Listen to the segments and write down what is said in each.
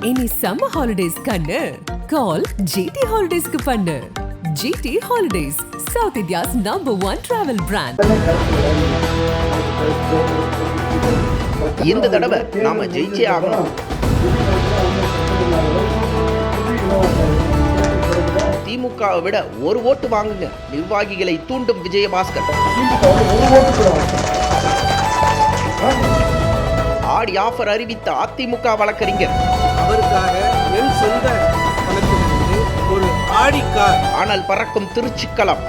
இனி summer holidays கண்ணு கால் GT ஹாலிடேஸ்க்கு பண்ணு. GT holidays, south India's #1 travel brand. இந்த தடவை நாம ஜெயிச்சே ஆகணும். திமுகவை விட ஒரு ஓட்டு வாங்குங்க, நிர்வாகிகளை தூண்டும் விஜயபாஸ்கர். ஆடி ஆஃபர் அறிவித்த அதிமுக வழக்கறிஞர். அவருக்காக என் சொந்த பணத்திலிருந்து ஒரு ஆடி கார். ஆனால் பறக்கும் திருச்சிக்களம்.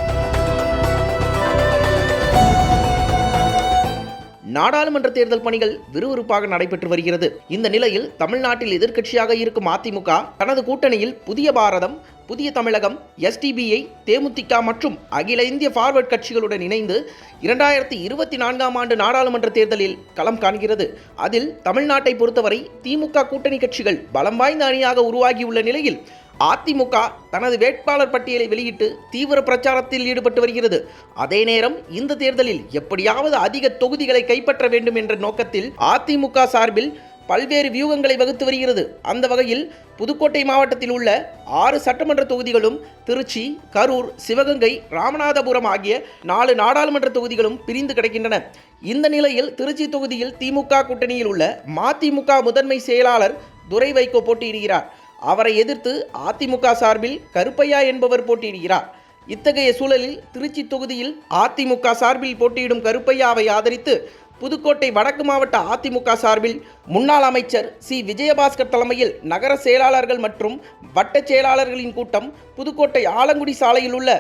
நாடாளுமன்ற தேர்தல் பணிகள் விறுவிறுப்பாக நடைபெற்று வருகிறது. இந்த நிலையில் தமிழ்நாட்டில் எதிர்க்கட்சியாக இருக்கும் அதிமுக தனது கூட்டணியில் புதிய பாரதம், புதிய தமிழகம், SDBI, தேமுதிக மற்றும் அகில இந்திய ஃபார்வர்ட் கட்சிகளுடன் இணைந்து 2024ஆம் ஆண்டு நாடாளுமன்ற தேர்தலில் களம் காண்கிறது. அதில் தமிழ்நாட்டை பொறுத்தவரை திமுக கூட்டணி கட்சிகள் பலம் வாய்ந்த அணியாக உருவாகியுள்ள நிலையில் அதிமுக தனது வேட்பாளர் பட்டியலை வெளியிட்டு தீவிர பிரச்சாரத்தில் ஈடுபட்டு வருகிறது. அதே நேரம் இந்த தேர்தலில் எப்படியாவது அதிக தொகுதிகளை கைப்பற்ற வேண்டும் என்ற நோக்கத்தில் அதிமுக சார்பில் பல்வேறு வியூகங்களை வகுத்து வருகிறது. அந்த வகையில் புதுக்கோட்டை மாவட்டத்தில் உள்ள 6 சட்டமன்ற தொகுதிகளும், திருச்சி, கரூர், சிவகங்கை, ராமநாதபுரம் ஆகிய 4 நாடாளுமன்ற தொகுதிகளும் பிரிந்து கிடக்கின்றன. இந்த நிலையில் திருச்சி தொகுதியில் திமுக கூட்டணியில் உள்ள மதிமுக முதன்மை செயலாளர் துரை வைகோ போட்டியிடுகிறார். அவரை எதிர்த்து அதிமுக சார்பில் கருப்பையா என்பவர் போட்டியிடுகிறார். இத்தகைய சூழலில் திருச்சி தொகுதியில் அதிமுக சார்பில் போட்டியிடும் கருப்பையாவை ஆதரித்து புதுக்கோட்டை வடக்கு மாவட்ட அதிமுக சார்பில் முன்னாள் அமைச்சர் சி. விஜயபாஸ்கர் தலைமையில் நகர செயலாளர்கள் மற்றும் வட்ட செயலாளர்களின் கூட்டம் புதுக்கோட்டை ஆலங்குடி சாலையில் உள்ள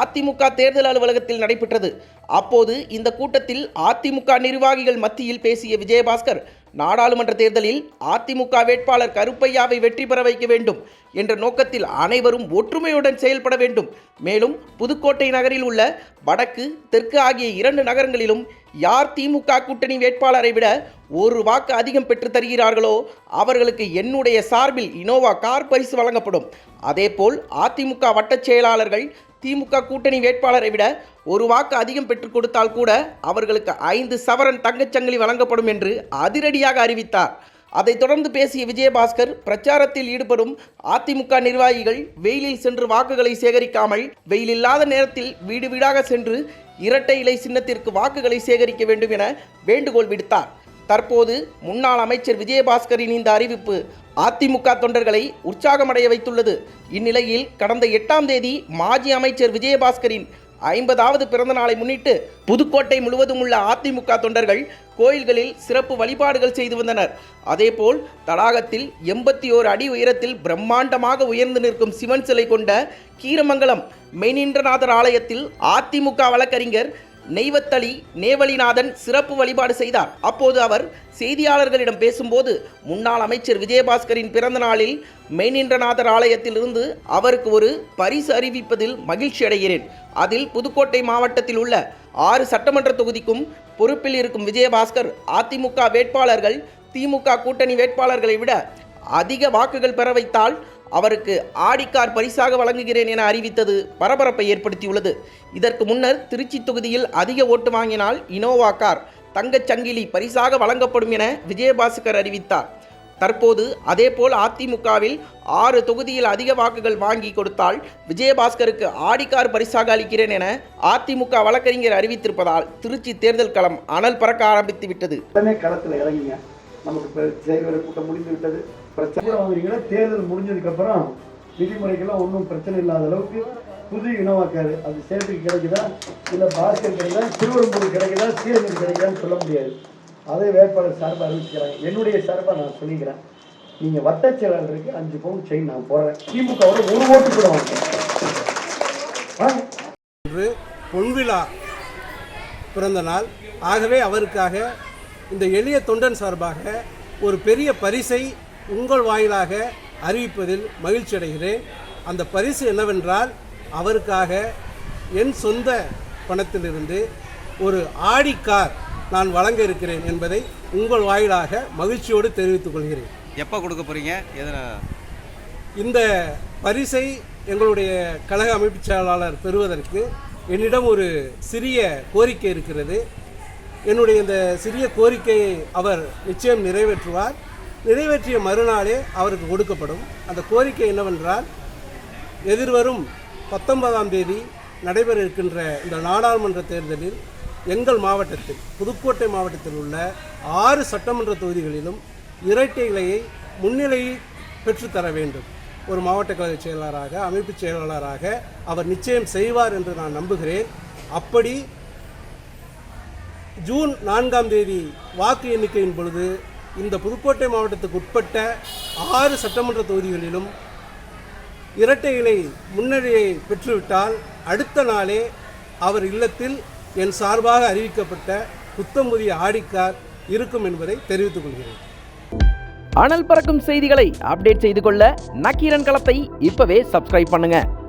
அதிமுக தேர்தல் அலுவலகத்தில் நடைபெற்றது. அப்போது இந்த கூட்டத்தில் அதிமுக நிர்வாகிகள் மத்தியில் பேசிய விஜயபாஸ்கர், நாடாளுமன்ற தேர்தலில் அதிமுக வேட்பாளர் கருப்பையாவை வெற்றி பெற வைக்க வேண்டும் என்ற நோக்கத்தில் அனைவரும் ஒற்றுமையுடன் செயல்பட வேண்டும். மேலும் புதுக்கோட்டை நகரில் உள்ள வடக்கு, தெற்கு ஆகிய 2 நகரங்களிலும் யார் திமுக கூட்டணி வேட்பாளரை விட ஒரு வாக்கு அதிகம் பெற்று தருகிறார்களோ அவர்களுக்கு என்னுடைய சார்பில் இனோவா கார் பரிசு வழங்கப்படும். அதேபோல் அதிமுக வட்டச் செயலாளர்கள் திமுக கூட்டணி வேட்பாளரை விட ஒரு வாக்கு அதிகம் பெற்றுக் கொடுத்தால் கூட அவர்களுக்கு 5 சவரன் தங்கச்சங்கிலி வழங்கப்படும் என்று அதிரடியாக அறிவித்தார். அதைத் தொடர்ந்து பேசிய விஜயபாஸ்கர், பிரச்சாரத்தில் ஈடுபடும் அதிமுக நிர்வாகிகள் வெயிலில் சென்று வாக்குகளை சேகரிக்காமல் வெயிலில்லாத நேரத்தில் வீடு வீடாக சென்று இரட்டை இலை சின்னத்திற்கு வாக்குகளை சேகரிக்க வேண்டும் என வேண்டுகோள் விடுத்தார். தற்போது முன்னாள் அமைச்சர் விஜயபாஸ்கரின் இந்த அறிவிப்பு அதிமுக தொண்டர்களை உற்சாகமடைய வைத்துள்ளது. இந்நிலையில் கடந்த 8ஆம் தேதி மாஜி அமைச்சர் விஜயபாஸ்கரின் 50வது பிறந்த நாளை முன்னிட்டு புதுக்கோட்டை முழுவதும் உள்ள அதிமுக தொண்டர்கள் கோயில்களில் சிறப்பு வழிபாடுகள் செய்து வந்தனர். அதேபோல் தடாகத்தில் 81 அடி உயரத்தில் பிரம்மாண்டமாக உயர்ந்து நிற்கும் சிவன் சிலை கொண்ட கீரமங்கலம் மெய்நின்றநாதர் ஆலயத்தில் அதிமுக வழக்கறிஞர் நெய்வத்தளி நேவலிநாதன் சிறப்பு வழிபாடு செய்தார். அப்போது அவர் செய்தியாளர்களிடம் பேசும்போது, முன்னாள் அமைச்சர் விஜயபாஸ்கரின் பிறந்த நாளில் மெய்நின்றநாதர் ஆலயத்திலிருந்து அவருக்கு ஒரு பரிசு அறிவிப்பதில் மகிழ்ச்சி அடைகிறேன். அதில் புதுக்கோட்டை மாவட்டத்தில் உள்ள 6 சட்டமன்ற தொகுதிக்கும் பொறுப்பில் இருக்கும் விஜயபாஸ்கர் அதிமுக வேட்பாளர்கள் திமுக கூட்டணி வேட்பாளர்களை விட அதிக வாக்குகள் பெற வைத்தால் அவருக்கு ஆடிக்கார் பரிசாக வழங்குகிறேன் என அறிவித்தது பரபரப்பை ஏற்படுத்தியுள்ளது. இதற்கு முன்னர் திருச்சி தொகுதியில் அதிக ஓட்டு வாங்கினால் இனோவா கார், தங்கச்சங்கிலி பரிசாக வழங்கப்படும் என விஜயபாஸ்கர் அறிவித்தார். தற்போது அதேபோல் அதிமுகவில் 6 தொகுதியில் அதிக வாக்குகள் வாங்கி கொடுத்தால் விஜயபாஸ்கருக்கு ஆடிக்கார் பரிசாக அளிக்கிறேன் என அதிமுக வழக்கறிஞர் அறிவித்திருப்பதால் திருச்சி தேர்தல் களம் அனல் பறக்க ஆரம்பித்து விட்டது. களத்தில் இறங்கிங்க, நமக்கு செயல்வர் கூட்டம் முடிந்து விட்டது. பிரச்சனை வாங்குறீங்கன்னா தேர்தல் முடிஞ்சதுக்கப்புறம் விதிமுறைக்கெல்லாம் ஒன்றும் பிரச்சனை இல்லாத அளவுக்கு புது இனவாக்காரு அது சேலத்துக்கு கிடைக்குதா, இல்லை பாஸ்கர் கிடைக்குதா, திருவெரும்பூர் கிடைக்குதா, சீரகர் கிடைக்குதான்னு சொல்ல முடியாது. அதை வேட்பாளர் சார்பாக அறிவிச்சுக்கிறாங்க. என்னுடைய சார்பாக நான் சொல்லிக்கிறேன், நீங்கள் வட்ட செயலாளருக்கு 5 பவுன் செயின் நான் போடுறேன். திமுகவோட ஒரு ஓட்டு கூட வாங்க. பொன்விழா பிறந்த நாள், ஆகவே அவருக்காக இந்த எளிய தொண்டன் சார்பாக ஒரு பெரிய பரிசை உங்கள் வாயிலாக அறிவிப்பதில் மகிழ்ச்சி அடைகிறேன். அந்த பரிசு என்னவென்றால், அவருக்காக என் சொந்த பணத்திலிருந்து ஒரு ஆடி கார் நான் வழங்க இருக்கிறேன் என்பதை உங்கள் வாயிலாக மகிழ்ச்சியோடு தெரிவித்துக் கொள்கிறேன். எப்போ கொடுக்க போகிறீங்க? இந்த பரிசை எங்களுடைய கழக அமைப்பு செயலாளர் பெறுவதற்கு என்னிடம் ஒரு சிறிய கோரிக்கை இருக்கிறது. என்னுடைய இந்த சிறிய கோரிக்கையை அவர் நிச்சயம் நிறைவேற்றுவார். நிறைவேற்றிய மறுநாளே அவருக்கு கொடுக்கப்படும். அந்த கோரிக்கை என்னவென்றால், எதிர்வரும் 19ஆம் தேதி நடைபெற இருக்கின்ற இந்த நாடாளுமன்ற தேர்தலில் எங்கள் மாவட்டத்தில், புதுக்கோட்டை மாவட்டத்தில் உள்ள 6 சட்டமன்ற தொகுதிகளிலும் இரட்டை இலையை முன்னிலையில் பெற்றுத்தர வேண்டும். ஒரு மாவட்ட கழக செயலாளராக, அமைப்பு செயலாளராக அவர் நிச்சயம் செய்வார் என்று நான் நம்புகிறேன். அப்படி ஜூன் 4ஆம் தேதி வாக்கு எண்ணிக்கையின் பொழுது இந்த புதுக்கோட்டை மாவட்டத்துக்கு உட்பட்ட 6 சட்டமன்ற தொகுதிகளிலும் இரட்டை இலை முன்னிலையை பெற்றுவிட்டால் அடுத்த நாளே அவர் இல்லத்தில் என் சார்பாக அறிவிக்கப்பட்ட புத்தம்புதிய ஆடிக்கார் இருக்கும் என்பதை தெரிவித்துக் கொள்கிறேன். அனல் பறக்கும் செய்திகளை அப்டேட் செய்து கொள்ள நக்கீரன் களத்தை இப்பவே சப்ஸ்கிரைப் பண்ணுங்க.